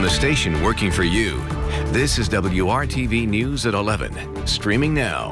from the station working for you. This is WRTV News at 11, streaming now.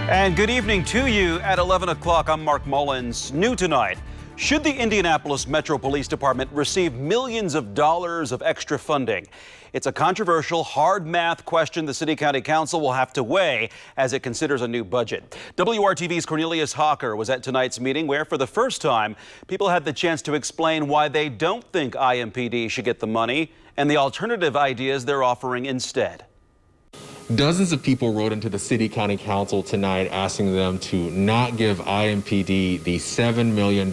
And good evening to you at 11 o'clock. I'm Mark Mullins. New tonight, should the Indianapolis Metro Police Department receive millions of dollars of extra funding? It's a controversial, hard math question the City County Council will have to weigh as it considers a new budget. WRTV's Cornelius HOCKER was at tonight's meeting where, for the first time, people had the chance to explain why they don't think IMPD should get the money and the alternative ideas they're offering instead. Dozens of people wrote into the City County Council tonight asking them to not give IMPD the $7 million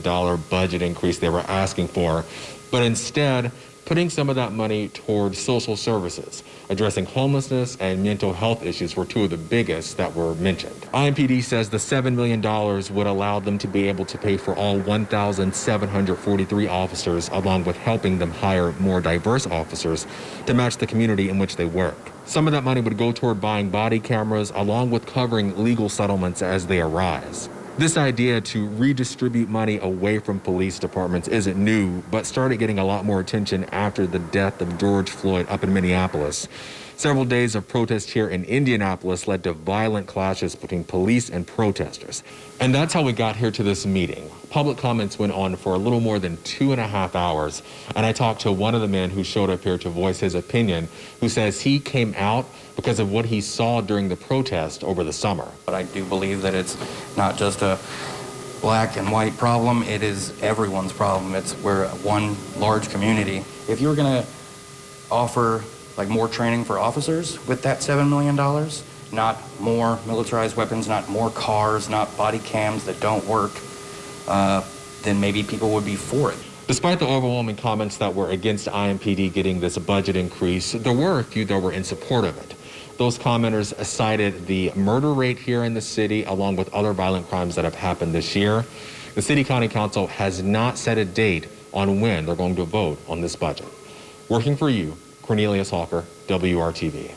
budget increase they were asking for, but instead putting some of that money towards social services. Addressing homelessness and mental health issues were two of the biggest that were mentioned. IMPD says the $7 million would allow them to be able to pay for all 1,743 officers, along with helping them hire more diverse officers to match the community in which they work. Some of that money would go toward buying body cameras, along with covering legal settlements as they arise. This idea to redistribute money away from police departments isn't new, but started getting a lot more attention after the death of George Floyd up in Minneapolis. Several days of protest here in Indianapolis led to violent clashes between police and protesters. And that's how we got here to this meeting. Public comments went on for a little more than 2.5 hours, and I talked to one of the men who showed up here to voice his opinion, who says he came out because of what he saw during the protest over the summer. But I do believe that it's not just a black and white problem, it is everyone's problem. We're one large community. If you're gonna offer more training for officers with that $7 million, not more militarized weapons, not more cars, not body cams that don't work, then maybe people would be for it. Despite the overwhelming comments that were against IMPD getting this budget increase, there were a few that were in support of it. Those commenters cited the murder rate here in the city, along with other violent crimes that have happened this year. The City County Council has not set a date on when they're going to vote on this budget. Working for you, Cornelius HOCKER, WRTV.